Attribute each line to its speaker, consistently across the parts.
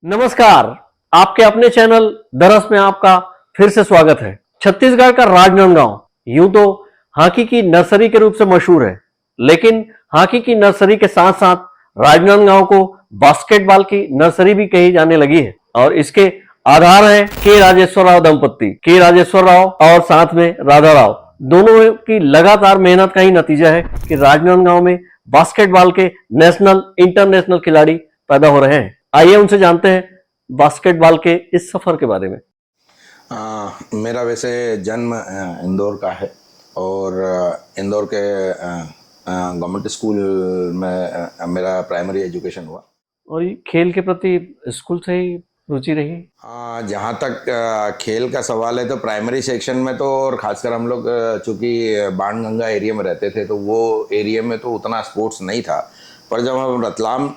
Speaker 1: नमस्कार, आपके अपने चैनल दरस में आपका फिर से स्वागत है। छत्तीसगढ़ का राजनांदगांव यूं तो हॉकी की नर्सरी के रूप से मशहूर है, लेकिन हॉकी की नर्सरी के साथ साथ राजनांदगांव को बास्केटबॉल की नर्सरी भी कही जाने लगी है और इसके आधार है के राजेश्वर राव दंपत्ति, के राजेश्वर राव और साथ में राधा राव। दोनों की लगातार मेहनत का ही नतीजा है कि राजनांदगांव में बास्केटबॉल के नेशनल इंटरनेशनल खिलाड़ी पैदा हो रहे हैं। आइए उनसे जानते हैं बास्केटबॉल के इस सफर के बारे में।
Speaker 2: मेरा वैसे जन्म इंदौर का है और इंदौर के गवर्नमेंट स्कूल में मेरा प्राइमरी एजुकेशन हुआ।
Speaker 1: और ये खेल के प्रति स्कूल से ही रुचि रही?
Speaker 2: जहाँ तक खेल का सवाल है तो प्राइमरी सेक्शन में तो, और ख़ासकर हम लोग चूँकि बाणगंगा एरिया में रहते थे तो वो एरिया में तो उतना स्पोर्ट्स नहीं था। पर जब हम रतलाम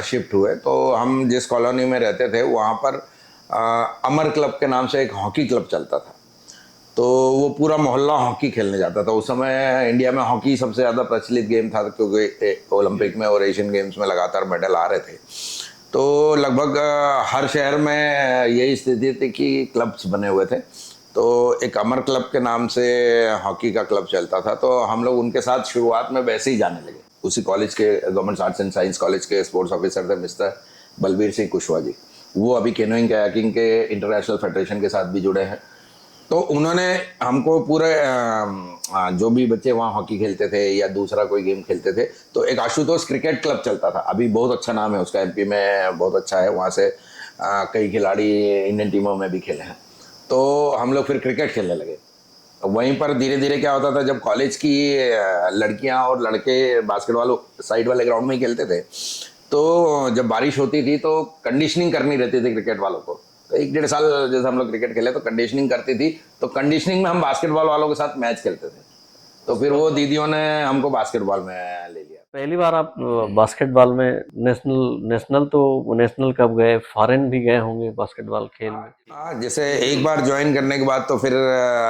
Speaker 2: शिफ्ट हुए तो हम जिस कॉलोनी में रहते थे वहाँ पर अमर क्लब के नाम से एक हॉकी क्लब चलता था। तो वो पूरा मोहल्ला हॉकी खेलने जाता था। उस समय इंडिया में हॉकी सबसे ज़्यादा प्रचलित गेम था क्योंकि ओलंपिक में और एशियन गेम्स में लगातार मेडल आ रहे थे। तो लगभग हर शहर में यही स्थिति थी कि क्लब्स बने हुए थे। तो एक अमर क्लब के नाम से हॉकी का क्लब चलता था, तो हम लोग उनके साथ शुरुआत में वैसे ही जाने लगे। उसी कॉलेज के government arts and science college के स्पोर्ट्स ऑफिसर थे मिस्टर बलबीर सिंह कुशवाहा जी। वो अभी कैनोइंग कयाकिंग के इंटरनेशनल फेडरेशन के साथ भी जुड़े हैं। तो उन्होंने हमको पूरे जो भी बच्चे वहाँ हॉकी खेलते थे या दूसरा कोई गेम खेलते थे, तो एक आशुतोष क्रिकेट क्लब चलता था। अभी बहुत अच्छा नाम है उसका, एमपी में बहुत अच्छा है। वहाँ से कई खिलाड़ी इंडियन टीमों में भी खेले हैं। तो हम लोग फिर क्रिकेट खेलने लगे। वहीं पर धीरे धीरे क्या होता था, जब कॉलेज की लड़कियां और लड़के बास्केटबॉल साइड वाले ग्राउंड में ही खेलते थे, तो जब बारिश होती थी तो कंडीशनिंग करनी रहती थी क्रिकेट वालों को। तो 1-1.5 साल जैसे हम लोग क्रिकेट खेले तो कंडीशनिंग करती थी, तो कंडीशनिंग में हम बास्केटबॉल वालों के साथ मैच खेलते थे। तो फिर वो दीदियों ने हमको बास्केटबॉल में ले लिया।
Speaker 1: पहली बार आप बास्केटबॉल में नेशनल कब गए? फॉरेन भी गए होंगे बास्केटबॉल खेल में?
Speaker 2: जैसे एक बार ज्वाइन करने के बाद तो फिर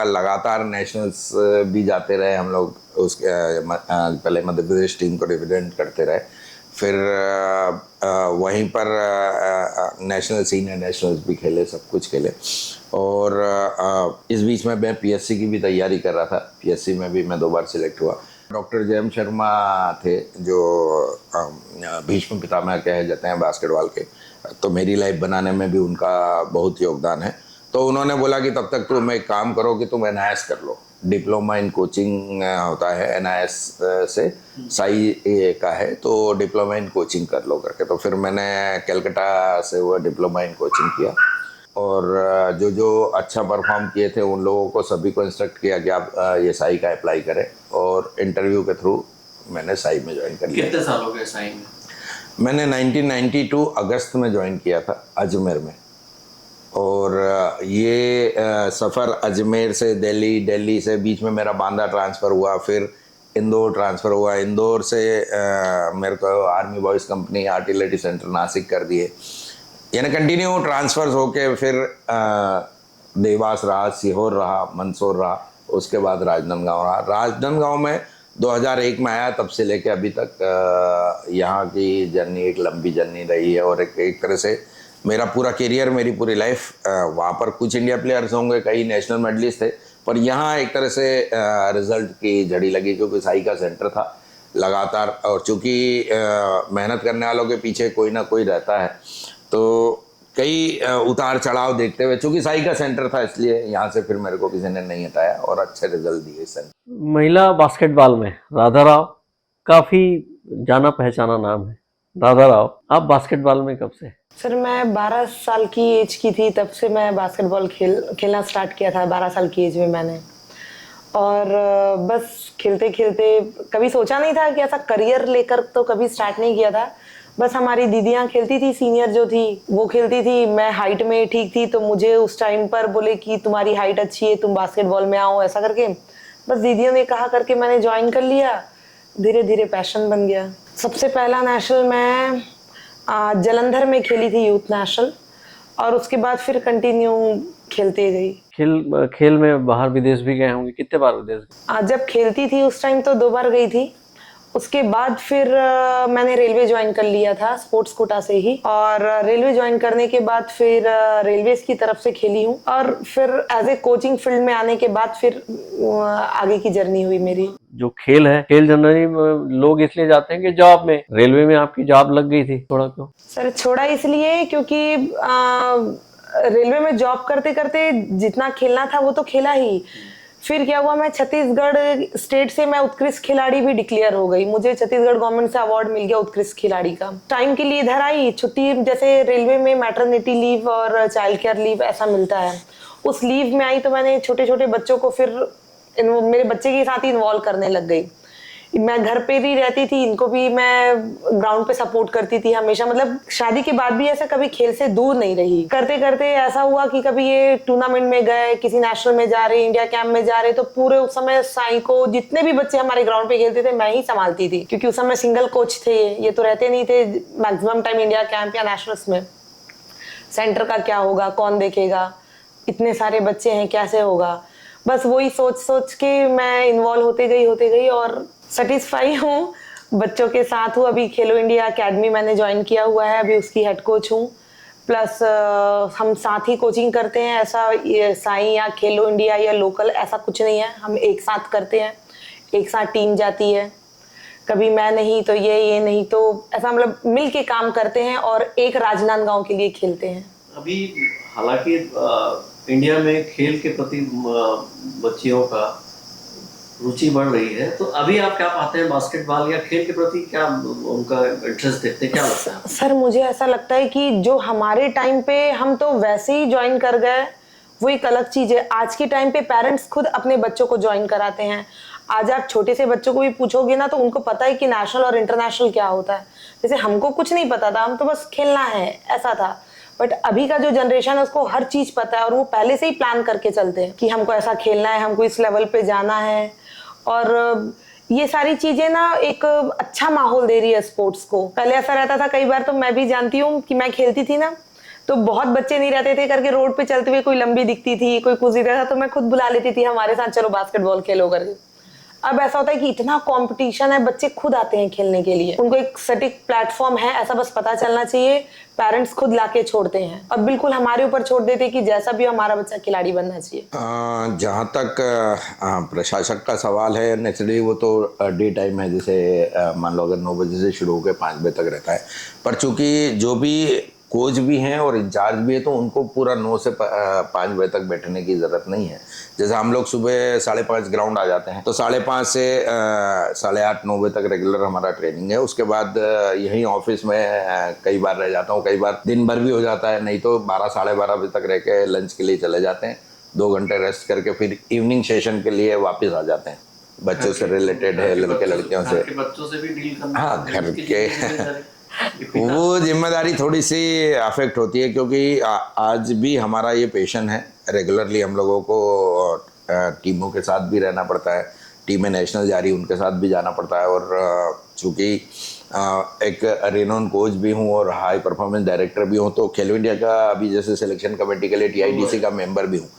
Speaker 2: लगातार नेशनल्स भी जाते रहे हम लोग। उसके पहले मध्य प्रदेश टीम को रिप्रेजेंट करते रहे, फिर वहीं पर नेशनल सीनियर नेशनल्स भी खेले, सब कुछ खेले। और इस बीच में मैं पीएससी की भी तैयारी कर रहा था। पीएससी में भी मैं 2 बार सिलेक्ट हुआ। डॉक्टर जयम शर्मा थे जो भीष्म पितामह कहे जाते हैं बास्केटबॉल के, तो मेरी लाइफ बनाने में भी उनका बहुत योगदान है। तो उन्होंने बोला कि तब तक तुम एक काम करो कि तुम एनआईएस कर लो, डिप्लोमा इन कोचिंग होता है एनआईएस से, साई का है, तो डिप्लोमा इन कोचिंग कर लो करके। तो फिर मैंने कलकत्ता से वो डिप्लोमा इन कोचिंग किया और जो जो अच्छा परफॉर्म किए थे उन लोगों को सभी को इंस्ट्रक्ट किया कि आप ये साई का अप्लाई करें, और इंटरव्यू के थ्रू मैंने साई में ज्वाइन कर लिया।
Speaker 1: कितने साल हो गए साई में?
Speaker 2: मैंने 1992 अगस्त में ज्वाइन किया था अजमेर में। और ये सफ़र अजमेर से दिल्ली, दिल्ली से बीच में मेरा बांदा ट्रांसफ़र हुआ, फिर इंदौर ट्रांसफ़र हुआ। इंदौर से मेरे को army boys company artillery centre Nashik कर दिए। यानी कंटिन्यू ट्रांसफ़र्स होके फिर देवास रहा, सीहोर रहा, मंदसौर रहा, उसके बाद राजनांदगांव रहा। राजनांदगांव में 2001 में आया, तब से लेके अभी तक यहाँ की जर्नी एक लंबी जर्नी रही है। और एक तरह से मेरा पूरा करियर, मेरी पूरी लाइफ वहाँ पर कुछ इंडिया प्लेयर्स होंगे, कई नेशनल मेडलिस्ट थे, पर यहाँ एक तरह से रिजल्ट की झड़ी लगी क्योंकि साई का सेंटर था लगातार। और चूँकि मेहनत करने वालों के पीछे कोई ना कोई रहता है, तो कई उतार चढ़ाव देखते हुए चूँकि साई का सेंटर था, इसलिए यहाँ से फिर मेरे को किसी ने नहीं हटाया और अच्छे रिजल्ट दिए इस सेंटर।
Speaker 1: महिला बास्केटबॉल में राधा राव काफी जाना पहचाना नाम है। राधा राव, आप बास्केटबॉल में कब से?
Speaker 3: सर मैं 12 साल की एज की थी, तब से मैं बास्केटबॉल खेलना स्टार्ट किया था। 12 साल की एज में मैंने, और बस खेलते खेलते कभी सोचा नहीं था कि ऐसा करियर लेकर तो कभी स्टार्ट नहीं किया था। बस हमारी दीदियाँ खेलती थी, सीनियर जो थी वो खेलती थी, मैं हाइट में ठीक थी, तो मुझे उस टाइम पर बोले कि तुम्हारी हाइट अच्छी है, तुम बास्केटबॉल में आओ, ऐसा करके बस दीदियों ने कहा करके मैंने ज्वाइन कर लिया। धीरे धीरे पैशन बन गया। सबसे पहला नेशनल मैं जलंधर में खेली थी, यूथ नेशनल, और उसके बाद फिर कंटिन्यू खेलते गई।
Speaker 1: खेल में बाहर विदेश भी गए होंगे, कितने बार विदेश गए?
Speaker 3: जब खेलती थी उस टाइम तो 2 बार गई थी, उसके बाद फिर मैंने रेलवे ज्वाइन कर लिया था स्पोर्ट्स कोटा से ही, और रेलवे ज्वाइन करने के बाद फिर रेलवेज की तरफ से खेली हूँ, और फिर एज ए कोचिंग फील्ड में आने के बाद फिर आगे की जर्नी हुई मेरी।
Speaker 1: जो खेल है, खेल जनरली लोग इसलिए जाते हैं कि जॉब में, रेलवे में आपकी जॉब लग गई थी, थोड़ा क्यों?
Speaker 3: सर छोड़ा इसलिए क्योंकि रेलवे में जॉब करते करते जितना खेलना था वो तो खेला ही। फिर क्या हुआ, मैं छत्तीसगढ़ स्टेट से मैं उत्कृष्ट खिलाड़ी भी डिक्लेयर हो गई, मुझे छत्तीसगढ़ गवर्नमेंट से अवार्ड मिल गया उत्कृष्ट खिलाड़ी का। टाइम के लिए इधर आई, छुट्टी जैसे रेलवे में मैटरनिटी लीव और चाइल्ड केयर लीव ऐसा मिलता है, उस लीव में आई तो मैंने छोटे छोटे बच्चों को फिर मेरे बच्चे के साथ ही इन्वॉल्व करने लग गई। मैं घर पे भी रहती थी, इनको भी मैं ग्राउंड पे सपोर्ट करती थी हमेशा, मतलब शादी के बाद भी ऐसा कभी खेल से दूर नहीं रही। करते करते ऐसा हुआ कि कभी ये टूर्नामेंट में गए, किसी नेशनल में जा रहे, इंडिया कैंप में जा रहे, तो पूरे उस समय साई को जितने भी बच्चे हमारे ग्राउंड पे खेलते थे मैं ही संभालती थी, क्योंकि उस समय सिंगल कोच थे, ये तो रहते नहीं थे मैक्सिमम टाइम इंडिया कैंप या नेशनल्स में। सेंटर का क्या होगा, कौन देखेगा, इतने सारे बच्चे हैं, कैसे होगा, बस वही सोच सोच के मैं इन्वॉल्व होते गई और सेटिस्फाई हूँ, बच्चों के साथ हूँ। अभी खेलो इंडिया एकेडमी मैंने ज्वाइन किया हुआ है, अभी उसकी हेड कोच हूँ। प्लस हम साथ ही कोचिंग करते हैं, ऐसा साई या खेलो इंडिया या लोकल ऐसा कुछ नहीं है, हम एक साथ करते हैं, एक साथ टीम जाती है, कभी मैं नहीं तो ये नहीं तो ऐसा, मतलब मिल के काम करते हैं और एक राजनांदगांव के लिए खेलते हैं।
Speaker 1: अभी हालांकि इंडिया में खेल के प्रति बच्चियों का रुचि बढ़ रही है, तो अभी आप क्या पाते हैं बास्केटबॉल या खेल के प्रति, क्या उनका इंटरेस्ट देखते हैं, क्या लगता है?
Speaker 3: सर मुझे ऐसा लगता है कि जो हमारे टाइम पे हम तो वैसे ही ज्वाइन कर गए, वो एक अलग चीज है। आज के टाइम पे पेरेंट्स खुद अपने बच्चों को ज्वाइन कराते हैं। आज आप छोटे से बच्चों को भी पूछोगे ना तो उनको पता है कि नेशनल और इंटरनेशनल क्या होता है। जैसे हमको कुछ नहीं पता था, हम तो बस खेलना है ऐसा था, बट अभी का जो जनरेशन है उसको हर चीज पता है और वो पहले से ही प्लान करके चलते हैं कि हमको ऐसा खेलना है, हमको इस लेवल पे जाना है। और ये सारी चीजें ना एक अच्छा माहौल दे रही है स्पोर्ट्स को। पहले ऐसा रहता था, कई बार तो मैं भी जानती हूँ कि मैं खेलती थी ना तो बहुत बच्चे नहीं रहते थे करके, रोड पे चलते हुए कोई लंबी दिखती थी, कोई कुछ दिखता था तो मैं खुद बुला लेती थी हमारे साथ, चलो बास्केटबॉल खेलो करके। अब ऐसा होता है कि इतना कंपटीशन है, बच्चे खुद आते हैं खेलने के लिए, उनको एक सटीक प्लेटफॉर्म है ऐसा बस पता चलना चाहिए, पेरेंट्स खुद लाके छोड़ते हैं और बिल्कुल हमारे ऊपर छोड़ देते हैं कि जैसा भी हो हमारा बच्चा खिलाड़ी बनना चाहिए।
Speaker 2: जहाँ तक प्रशासक का सवाल है, नेचुरली वो तो डे टाइम है, जैसे मान लो अगर 9 बजे से शुरू होकर 5 बजे तक रहता है, पर चूंकि जो भी कोच भी हैं और इंचार्ज भी है तो उनको पूरा 9 से 5 बजे तक बैठने की ज़रूरत नहीं है। जैसे हम लोग सुबह 5:30 ग्राउंड आ जाते हैं तो 5:30 से 8:30-9 बजे तक रेगुलर हमारा ट्रेनिंग है। उसके बाद यहीं ऑफिस में कई बार रह जाता हूँ, कई बार दिन भर भी हो जाता है, नहीं तो 12-12:30 बजे तक रह के लंच के लिए चले जाते हैं, 2 घंटे रेस्ट करके फिर इवनिंग सेशन के लिए वापस आ जाते हैं। बच्चों से रिलेटेड है, लड़के लड़कियों से,
Speaker 1: बच्चों से भी डील करना,
Speaker 2: हाँ घर के वो जिम्मेदारी थोड़ी सी अफेक्ट होती है, क्योंकि आज भी हमारा ये पैशन है। रेगुलरली हम लोगों को टीमों के साथ भी रहना पड़ता है, टीमें नेशनल जा रही उनके साथ भी जाना पड़ता है, और चूँकि एक रेनोन कोच भी हूँ और हाई परफॉर्मेंस डायरेक्टर भी हूँ, तो खेलो इंडिया का अभी जैसे सिलेक्शन कमेटी के लिए TIDC का मेंबर भी हूँ,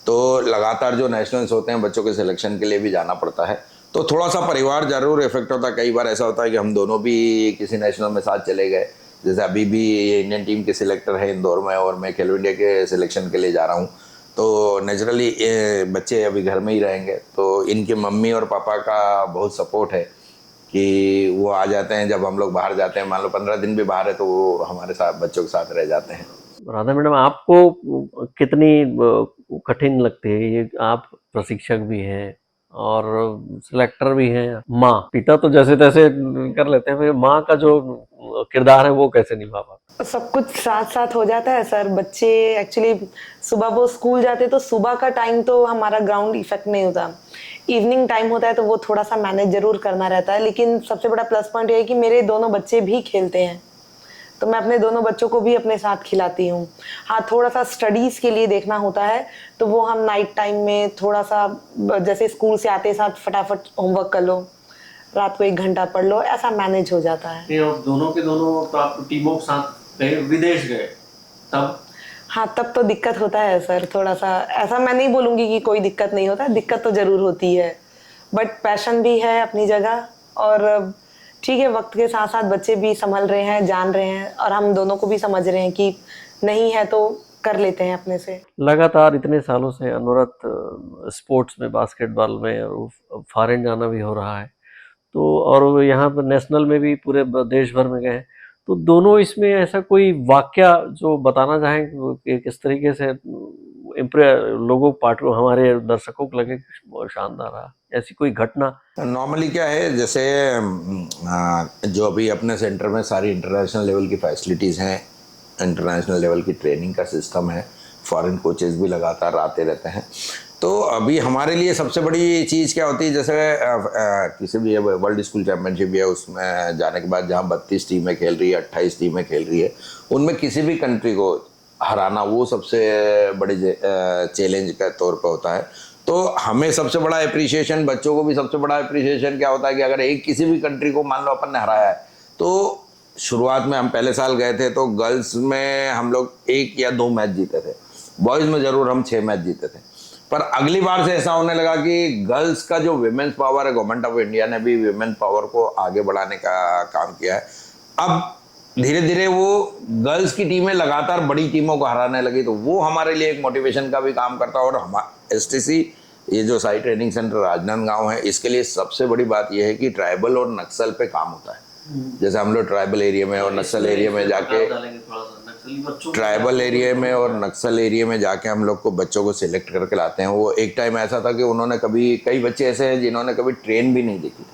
Speaker 2: तो लगातार जो नेशनल्स होते हैं बच्चों के सिलेक्शन के लिए भी जाना पड़ता है, तो थोड़ा सा परिवार जरूर इफेक्ट होता है। कई बार ऐसा होता है कि हम दोनों भी किसी नेशनल में साथ चले गए, जैसे अभी भी इंडियन टीम के सिलेक्टर है इंदौर में और मैं खेलो इंडिया के सिलेक्शन के लिए जा रहा हूँ, तो नेचुरली बच्चे अभी घर में ही रहेंगे, तो इनके मम्मी और पापा का बहुत सपोर्ट है कि वो आ जाते हैं जब हम लोग बाहर जाते हैं, मान लो 15 दिन भी बाहर है तो वो हमारे साथ बच्चों के साथ रह जाते हैं।
Speaker 1: राधा मैडम, आपको कितनी कठिन लगती है ये? आप प्रशिक्षक भी हैं और सिलेक्टर भी हैं, माँ पिता तो जैसे तैसे कर लेते हैं, माँ का जो किरदार है वो कैसे निभा पाते?
Speaker 3: सब कुछ साथ साथ हो जाता है सर। बच्चे एक्चुअली सुबह वो स्कूल जाते तो सुबह का टाइम तो हमारा ग्राउंड इफेक्ट नहीं होता, इवनिंग टाइम होता है तो वो थोड़ा सा मैनेज जरूर करना रहता है। लेकिन सबसे बड़ा प्लस पॉइंट ये है कि मेरे दोनों बच्चे भी खेलते हैं तो मैं अपने दोनों बच्चों को भी अपने साथ खिलाती हूँ। हाँ, थोड़ा सा स्टडीज के लिए देखना होता है तो वो हम नाइट टाइम में थोड़ा सा, जैसे स्कूल से आते साथ फटाफट होमवर्क कर लो, रात को 1 घंटा पढ़ लो, ऐसा मैनेज हो जाता है।
Speaker 1: ये दोनों के दोनों तो आप टीमों के साथ गए, विदेश गए तब?
Speaker 3: हाँ, तब तो दिक्कत होता है सर थोड़ा सा। ऐसा मैं नहीं बोलूँगी कि कोई दिक्कत नहीं होता, दिक्कत तो ज़रूर होती है, बट पैशन भी है अपनी जगह और ठीक है, वक्त के साथ साथ बच्चे भी संभल रहे हैं, जान रहे हैं, और हम दोनों को भी समझ रहे हैं कि नहीं है तो कर लेते हैं अपने से।
Speaker 1: लगातार इतने सालों से अनवरत स्पोर्ट्स में, बास्केटबॉल में, और फॉरेन जाना भी हो रहा है, तो और यहाँ पर नेशनल में भी पूरे देश भर में गए, तो दोनों इसमें ऐसा कोई वाक्या जो बताना चाहें कि किस तरीके से लोगों पार्टी हमारे दर्शकों को लगे कि बहुत शानदार रहा, ऐसी कोई घटना?
Speaker 2: नॉर्मली क्या है, जैसे जो अभी अपने सेंटर में सारी इंटरनेशनल लेवल की फैसिलिटीज़ हैं, इंटरनेशनल लेवल की ट्रेनिंग का सिस्टम है, फॉरेन कोचेस भी लगातार आते रहते हैं। तो अभी हमारे लिए सबसे बड़ी चीज़ क्या होती है, जैसे किसी भी वर्ल्ड स्कूल चैम्पियनशिप है, उसमें जाने के बाद जहाँ 32 टीमें खेल रही है, 28 टीमें खेल रही है, उनमें किसी भी कंट्री को हराना वो सबसे बड़े चैलेंज का तौर पर होता है। तो हमें सबसे बड़ा अप्रिसिएशन, बच्चों को भी सबसे बड़ा अप्रिसिएशन क्या होता है कि अगर एक किसी भी कंट्री को मान लो अपन ने हराया है, तो शुरुआत में हम पहले साल गए थे तो गर्ल्स में हम लोग 1 या 2 मैच जीते थे, बॉयज़ में ज़रूर हम 6 मैच जीते थे। पर अगली बार से ऐसा होने लगा कि गर्ल्स का जो विमेंस पावर है, गवर्नमेंट ऑफ इंडिया ने भी विमेंस पावर को आगे बढ़ाने का काम किया है। अब धीरे धीरे वो गर्ल्स की टीमें लगातार बड़ी टीमों को हराने लगी, तो वो हमारे लिए एक मोटिवेशन का भी काम करता है। और हमारा STC, ये जो साई ट्रेनिंग सेंटर राजनांदगांव है, इसके लिए सबसे बड़ी बात यह है कि ट्राइबल और नक्सल पे काम होता है। जैसे हम लोग ट्राइबल एरिया में और नक्सल एरिया में जाके हम लोग को बच्चों को सिलेक्ट करके लाते हैं। वो एक टाइम ऐसा था कि उन्होंने कई बच्चे ऐसे हैं जिन्होंने कभी ट्रेन भी नहीं देखी थी,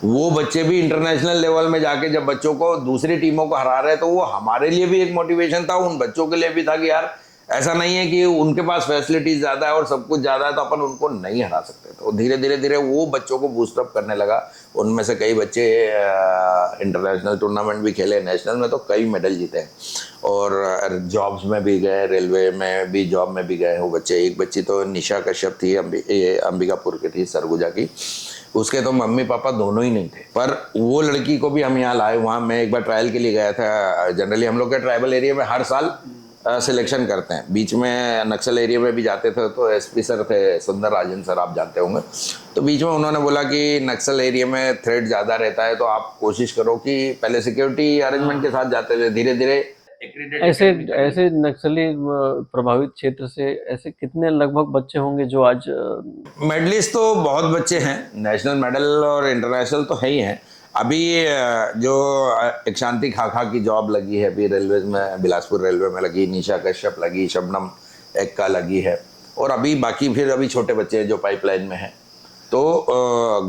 Speaker 2: वो बच्चे भी इंटरनेशनल लेवल में जाके जब बच्चों को दूसरी टीमों को हरा रहे, तो वो हमारे लिए भी एक मोटिवेशन था, उन बच्चों के लिए भी था कि यार ऐसा नहीं है कि उनके पास फैसिलिटीज ज़्यादा है और सब कुछ ज़्यादा है तो अपन उनको नहीं हरा सकते। तो धीरे धीरे वो बच्चों को बूस्टअप करने लगा। उनमें से कई बच्चे इंटरनेशनल टूर्नामेंट भी खेले, नेशनल में तो कई मेडल जीते हैं, और जॉब्स में भी गए, रेलवे में भी जॉब में भी गए वो बच्चे। एक बच्ची तो निशा कश्यप थी, अंबिकापुर की थी, सरगुजा की, उसके तो मम्मी पापा दोनों ही नहीं थे, पर वो लड़की को भी हम यहाँ लाए। वहाँ मैं एक बार ट्रायल के लिए गया था। जनरली हम लोग के ट्राइबल एरिया में हर साल सिलेक्शन करते हैं। बीच में नक्सल एरिया में भी जाते थे, तो SP सर थे, सुंदर राजन सर, आप जानते होंगे। तो बीच में उन्होंने बोला कि नक्सल एरिया में थ्रेट ज़्यादा रहता है, तो आप कोशिश करो कि पहले सिक्योरिटी अरेंजमेंट के साथ जाते थे, धीरे धीरे
Speaker 1: ऐसे नक्सली प्रभावित क्षेत्र से ऐसे कितने लगभग बच्चे होंगे जो आज
Speaker 2: मेडलिस्ट? तो बहुत बच्चे हैं, नेशनल मेडल और इंटरनेशनल तो है ही हैं। अभी जो एक शांति खाखा की जॉब लगी है अभी रेलवे में, बिलासपुर रेलवे में लगी, निशा कश्यप लगी, शबनम एक्का लगी है, और अभी बाकी फिर अभी छोटे बच्चे हैं जो पाइपलाइन में हैं। तो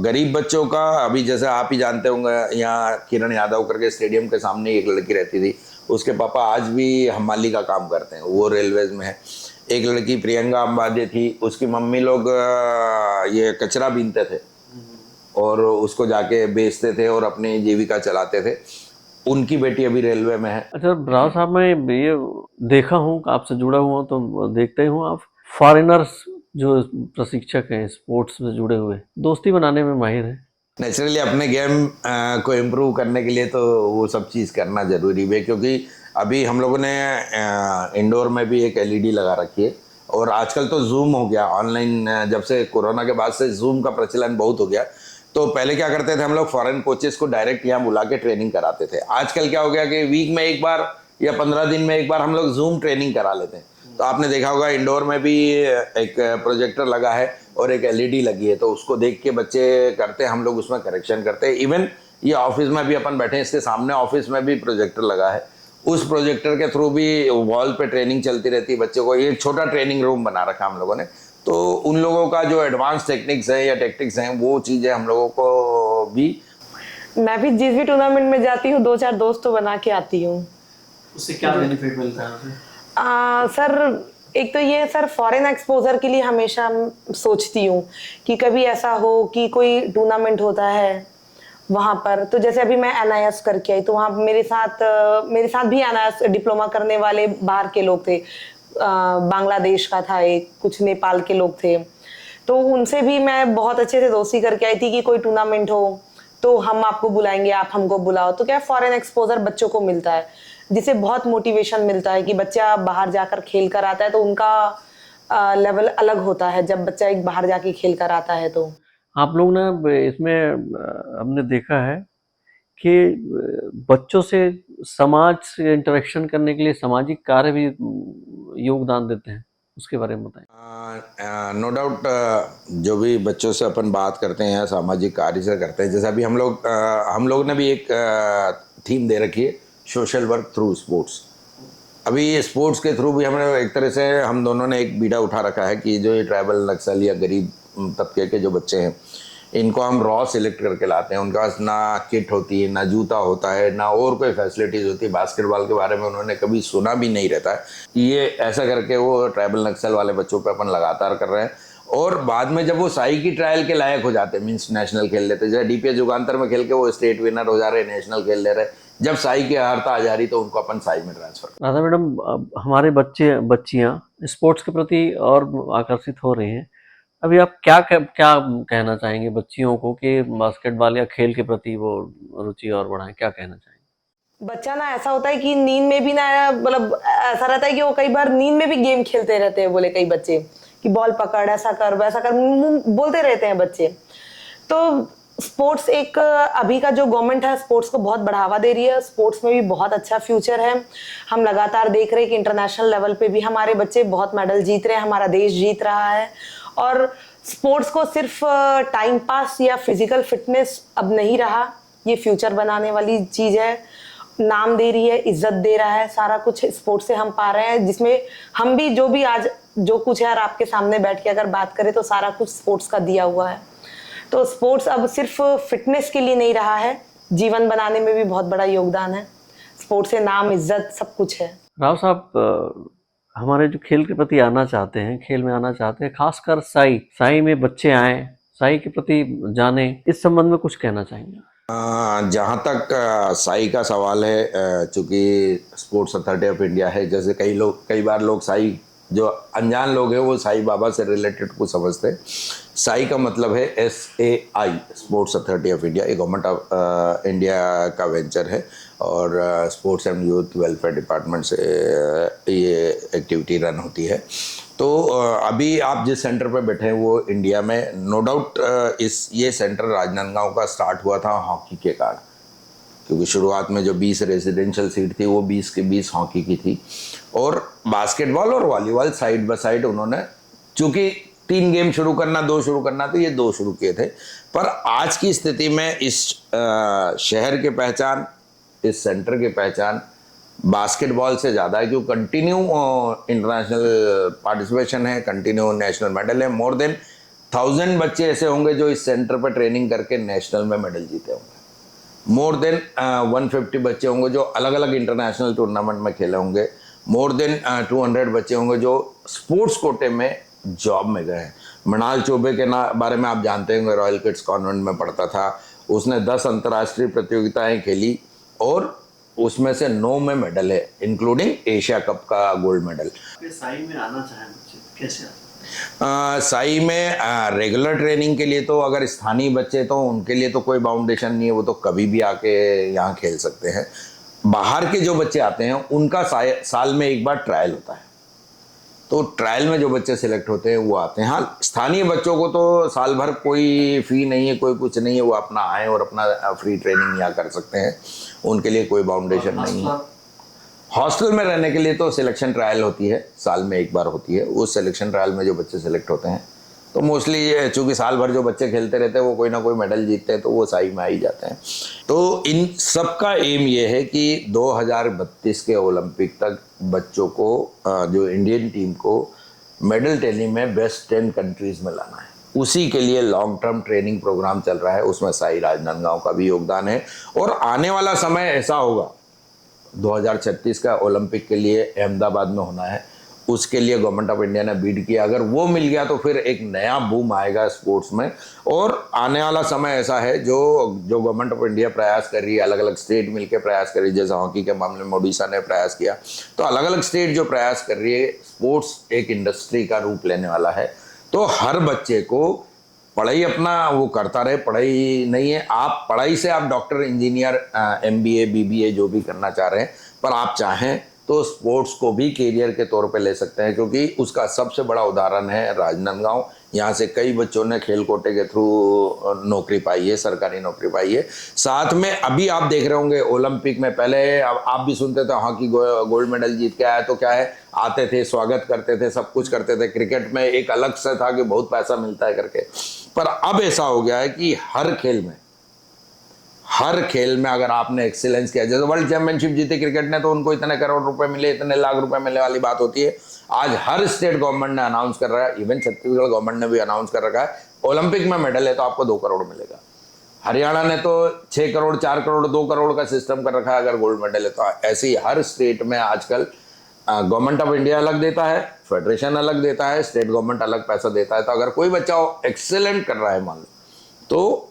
Speaker 2: गरीब बच्चों का अभी, जैसे आप ही जानते होंगे, यहाँ किरण यादव करके स्टेडियम के सामने एक लड़की रहती थी, उसके पापा आज भी हमाली का काम करते हैं, वो रेलवेज में है। एक लड़की प्रियंका अंबादे थी, उसकी मम्मी लोग ये कचरा बीनते थे और उसको जाके बेचते थे और अपनी जीविका चलाते थे। उनकी बेटी अभी रेलवे में है।
Speaker 1: अच्छा राव साहब, मैं ये देखा हूँ, आपसे जुड़ा हुआ हूँ तो देखते ही हूँ आप फॉरेनर्स जो प्रशिक्षक हैं स्पोर्ट्स से जुड़े हुए, दोस्ती बनाने में माहिर हैं।
Speaker 2: नेचुरली अपने गेम को इम्प्रूव करने के लिए तो वो सब चीज़ करना ज़रूरी है, क्योंकि अभी हम लोगों ने इंडोर में भी एक LED लगा रखी है, और आजकल तो जूम हो गया ऑनलाइन। जब से कोरोना के बाद से जूम का प्रचलन बहुत हो गया। तो पहले क्या करते थे हम लोग, फॉरेन कोचेस को डायरेक्ट यहाँ बुला के ट्रेनिंग कराते थे। आजकल क्या हो गया कि वीक में एक बार या 15 दिन में एक बार हम लोग जूम ट्रेनिंग करा लेते हैं। तो आपने देखा होगा इंडोर में भी एक प्रोजेक्टर लगा है और एक LED लगी है, तो उसको देख के बच्चे करते हैं, हम लोग उसमें करेक्शन करते हैं। इवन ये ऑफिस में भी अपन बैठे हैं, इसके सामने ऑफिस में भी प्रोजेक्टर लगा है, उस प्रोजेक्टर के थ्रू भी वॉल पे ट्रेनिंग चलती रहती है बच्चों को। ये छोटा ट्रेनिंग रूम बना रखा हम लोगों ने, तो उन लोगों का जो एडवांस टेक्निक्स है या टेक्टिक्स हैं, वो चीज़ें हम लोगों को भी।
Speaker 3: मैं भी जिस भी टूर्नामेंट में जाती हूँ 2-4 दोस्त तो बना के आती हूँ।
Speaker 4: उससे क्या बेनिफिट मिलता है?
Speaker 3: सर एक तो ये सर, फॉरेन एक्सपोजर के लिए हमेशा सोचती हूँ कि कभी ऐसा हो कि कोई टूर्नामेंट होता है वहाँ पर, तो जैसे अभी मैं NIS करके आई, तो वहाँ मेरे साथ भी NIS डिप्लोमा करने वाले बाहर के लोग थे। बांग्लादेश का था एक, कुछ नेपाल के लोग थे, तो उनसे भी मैं बहुत अच्छे से दोस्ती करके आई थी कि कोई टूर्नामेंट हो तो हम आपको बुलाएंगे, आप हमको बुलाओ। तो क्या फॉरेन एक्सपोजर बच्चों को मिलता है, जिससे बहुत मोटिवेशन मिलता है कि बच्चा बाहर जाकर खेल कर आता है तो उनका लेवल अलग होता है जब बच्चा एक बाहर जाके खेल कर आता है। तो
Speaker 1: आप लोग ना इसमें हमने देखा है कि बच्चों से समाज से इंटरेक्शन करने के लिए सामाजिक कार्य भी योगदान देते हैं, उसके बारे में बताएं।
Speaker 2: नो डाउट जो भी बच्चों से अपन बात करते हैं या सामाजिक कार्य से करते हैं, जैसा अभी हम लोग ने भी एक थीम दे रखी है, सोशल वर्क थ्रू स्पोर्ट्स। अभी स्पोर्ट्स के थ्रू भी हमने एक तरह से हम दोनों ने एक बीड़ा उठा रखा है कि जो ये ट्राइबल नक्सल या गरीब तबके के जो बच्चे हैं, इनको हम रॉ सिलेक्ट करके लाते हैं। उनके पास ना किट होती है, ना जूता होता है, ना और कोई फैसिलिटीज़ होती है। बास्केटबॉल के बारे में उन्होंने कभी सुना भी नहीं रहता है। ये ऐसा करके वो ट्राइबल नक्सल वाले बच्चों पे अपन लगातार कर रहे हैं। और बाद में जब वो साई की ट्रायल के लायक हो जाते हैं, मीन्स नेशनल खेल लेते हैं, जैसे डीपीएस जुगांतर में खेल के वो स्टेट विनर हो जा रहे, नेशनल खेल ले रहे, जब साई की अर्हता आ जा रही तो उनको अपन साई में ट्रांसफर।
Speaker 1: राधा मैडम, अब हमारे बच्चियां स्पोर्ट्स के प्रति और आकर्षित हो रही हैं। अभी आप क्या कहना चाहेंगे बच्चियों को कि बास्केटबॉल या खेल के प्रति वो रुचि और बढ़ाएं, क्या कहना चाहेंगे?
Speaker 3: बच्चा ना ऐसा होता है कि नींद में भी ना, मतलब ऐसा रहता है कि वो कई बार नींद में भी गेम खेलते रहते हैं। बोले कई बच्चे कि बॉल पकड़, ऐसा कर वैसा कर, बोलते रहते हैं बच्चे। तो स्पोर्ट्स एक, अभी का जो गवर्नमेंट है स्पोर्ट्स को बहुत बढ़ावा दे रही है। स्पोर्ट्स में भी बहुत अच्छा फ्यूचर है। हम लगातार देख रहे हैं कि इंटरनेशनल लेवल पे भी हमारे बच्चे बहुत मेडल जीत रहे हैं, हमारा देश जीत रहा है। और स्पोर्ट्स को सिर्फ टाइम पास या फिजिकल फिटनेस अब नहीं रहा, ये फ्यूचर बनाने वाली चीज है। नाम दे रही है, इज्जत दे रहा है, सारा कुछ स्पोर्ट्स से हम पा रहे हैं, जिसमें हम भी जो भी आज जो कुछ है, और आपके सामने बैठ के अगर बात करें तो सारा कुछ स्पोर्ट्स का दिया हुआ है। तो स्पोर्ट्स अब सिर्फ फिटनेस के लिए नहीं रहा है, जीवन बनाने में भी बहुत बड़ा योगदान है। स्पोर्ट्स से नाम, इज्जत सब कुछ है।
Speaker 1: राव साहब, हमारे जो खेल के प्रति आना चाहते हैं, खेल में आना चाहते हैं, खासकर साई में बच्चे आए, साई के प्रति जाने, इस संबंध में कुछ कहना चाहेंगे?
Speaker 2: जहाँ तक साई का सवाल है, चूँकि स्पोर्ट्स अथॉरिटी ऑफ इंडिया है, जैसे कई बार लोग साई, जो अनजान लोग हैं वो साई बाबा से रिलेटेड कुछ समझते हैं। साई का मतलब है SAI, sports authority of India. ये गवर्नमेंट ऑफ इंडिया का वेंचर है और sports and youth welfare department से ये एक्टिविटी रन होती है। तो अभी आप जिस सेंटर पर बैठे हैं वो इंडिया में नो डाउट ये सेंटर राजनांदगांव का स्टार्ट हुआ था हॉकी के कारण, क्योंकि शुरुआत में जो 20 रेजिडेंशियल सीट थी वो 20 के 20 हॉकी की थी। और बास्केटबॉल और वॉलीबॉल साइड बाय साइड उन्होंने, चूँकि 3 गेम शुरू करना, 2 शुरू करना, तो ये 2 शुरू किए थे। पर आज की स्थिति में इस शहर की पहचान, इस सेंटर की पहचान बास्केटबॉल से ज़्यादा है, जो कंटिन्यू इंटरनेशनल पार्टिसिपेशन है, कंटिन्यू नेशनल मेडल है। मोर देन 1000 बच्चे ऐसे होंगे जो इस सेंटर पर ट्रेनिंग करके नेशनल में मेडल जीते होंगे। मोर देन 150 बच्चे होंगे जो अलग अलग इंटरनेशनल टूर्नामेंट में खेले होंगे। मोर देन 200 बच्चे होंगे जो स्पोर्ट्स कोटे में जॉब में गए हैं। मृणाल चौबे के बारे में आप जानते होंगे, रॉयल किड्स कॉन्वेंट में पढ़ता था। उसने 10 अंतर्राष्ट्रीय प्रतियोगिताएं खेली और उसमें से 9 में मेडल है, इंक्लूडिंग एशिया कप का गोल्ड मेडल।
Speaker 4: साई में आना चाहें बच्चे कैसे आते?
Speaker 2: साई में रेगुलर ट्रेनिंग के लिए तो अगर स्थानीय बच्चे, तो उनके लिए तो कोई बाउंडेशन नहीं है, वो तो कभी भी आके यहाँ खेल सकते हैं। बाहर के जो बच्चे आते हैं उनका साल में एक बार ट्रायल होता है, तो ट्रायल में जो बच्चे सिलेक्ट होते हैं वो आते हैं। हाँ, स्थानीय बच्चों को तो साल भर कोई फी नहीं है, कोई कुछ नहीं है, वो अपना आए और अपना फ्री ट्रेनिंग यहाँ कर सकते हैं, उनके लिए कोई बाउंडेशन नहीं है। हॉस्टल में रहने के लिए तो सिलेक्शन ट्रायल होती है, साल में एक बार होती है। उस सिलेक्शन ट्रायल में जो बच्चे सिलेक्ट होते हैं, तो मोस्टली चूँकि साल भर जो बच्चे खेलते रहते हैं वो कोई ना कोई मेडल जीतते हैं, तो वो साई में आ ही जाते हैं। तो इन सब का एम ये है कि 2032 के ओलंपिक तक बच्चों को, जो इंडियन टीम को मेडल टैली में बेस्ट 10 कंट्रीज़ में लाना है। उसी के लिए लॉन्ग टर्म ट्रेनिंग प्रोग्राम चल रहा है, उसमें साई राजनांदगांव का भी योगदान है। और आने वाला समय ऐसा होगा, 2036 का ओलंपिक के लिए अहमदाबाद में होना है, उसके लिए गवर्नमेंट ऑफ इंडिया ने बीड किया। अगर वो मिल गया तो फिर एक नया बूम आएगा स्पोर्ट्स में। और आने वाला समय ऐसा है जो गवर्नमेंट ऑफ इंडिया प्रयास कर रही है, अलग अलग स्टेट मिलकर प्रयास कर रही है। जैसे हॉकी के मामले में ओडिशा ने प्रयास किया, तो अलग अलग स्टेट जो प्रयास कर रही है, स्पोर्ट्स एक इंडस्ट्री का रूप लेने वाला है। तो हर बच्चे को पढ़ाई अपना वो करता रहे, पढ़ाई नहीं है, आप पढ़ाई से आप डॉक्टर, इंजीनियर, MBA, BBA जो भी करना चाह रहे हैं, पर आप चाहें तो स्पोर्ट्स को भी कैरियर के तौर पे ले सकते हैं, क्योंकि उसका सबसे बड़ा उदाहरण है राजनांदगांव। यहाँ से कई बच्चों ने खेल कोटे के थ्रू नौकरी पाई है, सरकारी नौकरी पाई है। साथ में अभी आप देख रहे होंगे ओलंपिक में, पहले आप भी सुनते थे हॉकी गोल्ड मेडल जीत के आया तो क्या है, आते थे, स्वागत करते थे, सब कुछ करते थे। क्रिकेट में एक अलग से था कि बहुत पैसा मिलता है करके, पर अब ऐसा हो गया है कि हर खेल में अगर आपने एक्सीलेंस किया, जैसे वर्ल्ड चैंपियनशिप जीती क्रिकेट ने तो उनको इतने करोड़ रुपए मिले, इतने लाख रुपए मिलने वाली बात होती है। आज हर स्टेट गवर्नमेंट ने अनाउंस कर रहा है, इवन छत्तीसगढ़ गवर्नमेंट ने भी अनाउंस कर रखा है, ओलंपिक में मेडल है तो आपको 2 करोड़ मिलेगा। हरियाणा ने तो 6 करोड़, 4 करोड़, 2 करोड़ का सिस्टम कर रखा है अगर गोल्ड मेडल है तो। ऐसे ही हर स्टेट में आजकल गवर्नमेंट ऑफ इंडिया अलग देता है, फेडरेशन अलग देता है, स्टेट गवर्नमेंट अलग पैसा देता है। तो अगर कोई बच्चा एक्सेलेंट कर रहा है मान लो, तो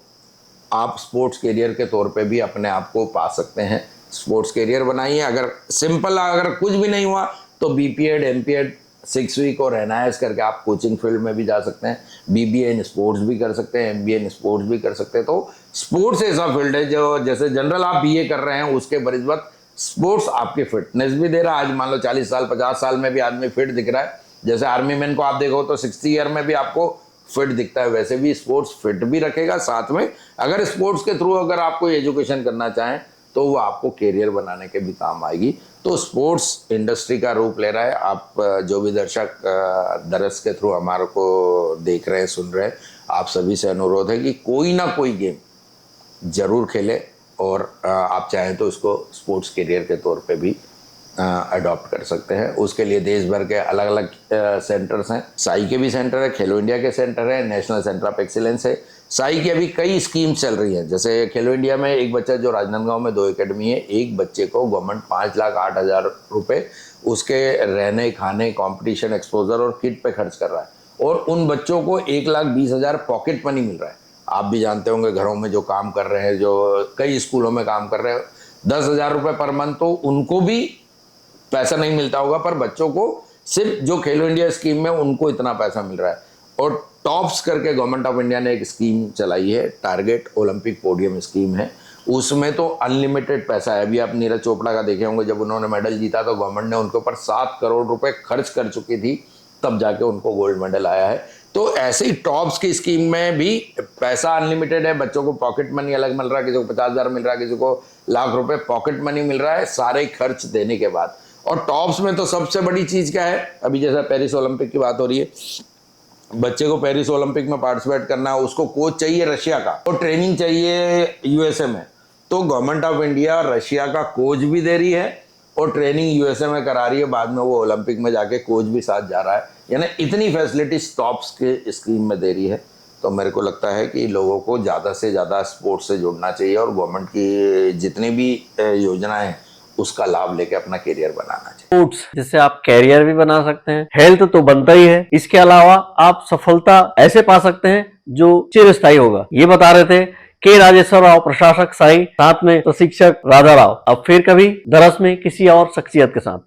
Speaker 2: आप स्पोर्ट्स कैरियर के तौर पे भी अपने आप को पा सकते हैं। स्पोर्ट्स कैरियर बनाइए। अगर सिंपल, अगर कुछ भी नहीं हुआ तो बीपीएड, एमपीएड, 6 वीक और एनआईएस करके आप कोचिंग फील्ड में भी जा सकते हैं। बीबीए इन स्पोर्ट्स भी कर सकते हैं, एमबीए इन स्पोर्ट्स भी कर सकते हैं। तो स्पोर्ट्स ऐसा फील्ड है जो, जैसे जनरल आप बीए कर रहे हैं उसके बरिस्बत स्पोर्ट्स आपकी फिटनेस भी दे रहा है। आज मान लो 40 साल 50 साल में भी आदमी फिट दिख रहा है। जैसे आर्मी मैन को आप देखो तो 60 ईयर में भी आपको फिट दिखता है, वैसे भी स्पोर्ट्स फिट भी रखेगा। साथ में अगर स्पोर्ट्स के थ्रू अगर आप कोई एजुकेशन करना चाहें तो वो आपको कैरियर बनाने के भी काम आएगी। तो स्पोर्ट्स इंडस्ट्री का रूप ले रहा है। आप जो भी दर्शक दरस के थ्रू हमारे को देख रहे हैं, सुन रहे हैं, आप सभी से अनुरोध है कि कोई ना कोई गेम जरूर खेले और आप चाहें तो इसको स्पोर्ट्स कैरियर के तौर पे भी अडॉप्ट कर सकते हैं। उसके लिए देश भर के अलग अलग सेंटर्स हैं। साई के भी सेंटर है, खेलो इंडिया के सेंटर है, नेशनल सेंटर ऑफ एक्सीलेंस है। साई की अभी कई स्कीम चल रही हैं। जैसे खेलो इंडिया में एक बच्चा जो राजनांदगांव में 2 एकेडमी है, एक बच्चे को गवर्नमेंट 5,08,000 रुपये उसके रहने, खाने, कंपटीशन एक्सपोजर और किट पे खर्च कर रहा है, और उन बच्चों को 1,20,000 पॉकेट मनी मिल रहा है। आप भी जानते होंगे घरों में जो काम कर रहे हैं, जो कई स्कूलों में काम कर रहे हैं, 10,000 रुपये पर मंथ, तो उनको भी पैसा नहीं मिलता होगा, पर बच्चों को सिर्फ जो खेलो इंडिया स्कीम में उनको इतना पैसा मिल रहा है। और टॉप्स करके गवर्नमेंट ऑफ इंडिया ने एक स्कीम चलाई है, टारगेट ओलंपिक पोडियम स्कीम है। उसमें तो अनलिमिटेड पैसा है। अभी आप नीरज चोपड़ा का देखे होंगे, जब उन्होंने मेडल जीता तो गवर्नमेंट ने उनके ऊपर 7 करोड़ रुपए खर्च कर चुकी थी, तब जाके उनको गोल्ड मेडल आया है। तो ऐसे ही टॉप्स की स्कीम में भी पैसा अनलिमिटेड है। बच्चों को पॉकेट मनी अलग मिल रहा है, किसी को 50,000 मिल रहा है, किसी को लाख रुपए पॉकेट मनी मिल रहा है, सारे खर्च देने के बाद। और टॉप्स में तो सबसे बड़ी चीज क्या है, अभी जैसा पेरिस ओलंपिक की बात हो रही है, बच्चे को पेरिस ओलंपिक में पार्टिसिपेट करना है, उसको कोच चाहिए रशिया का और ट्रेनिंग चाहिए यूएसए में। तो गवर्नमेंट ऑफ इंडिया रशिया का कोच भी दे रही है और ट्रेनिंग यूएसए में करा रही है, बाद में वो ओलंपिक में जाके कोच भी साथ जा रहा है। यानी इतनी फैसिलिटी टॉप्स के स्कीम में दे रही है। तो मेरे को लगता है कि लोगों को ज़्यादा से ज़्यादा स्पोर्ट्स से जुड़ना चाहिए और गवर्नमेंट की जितनी भी योजनाएं उसका लाभ लेके अपना करियर बनाना चाहिए।
Speaker 1: स्पोर्ट्स जिससे आप कैरियर भी बना सकते हैं, हेल्थ तो बनता ही है, इसके अलावा आप सफलता ऐसे पा सकते हैं जो चिरस्थायी होगा। ये बता रहे थे के राजेश्वर राव, प्रशासक साई, साथ में प्रशिक्षक राधा राव। अब फिर कभी दरस में किसी और शख्सियत के साथ।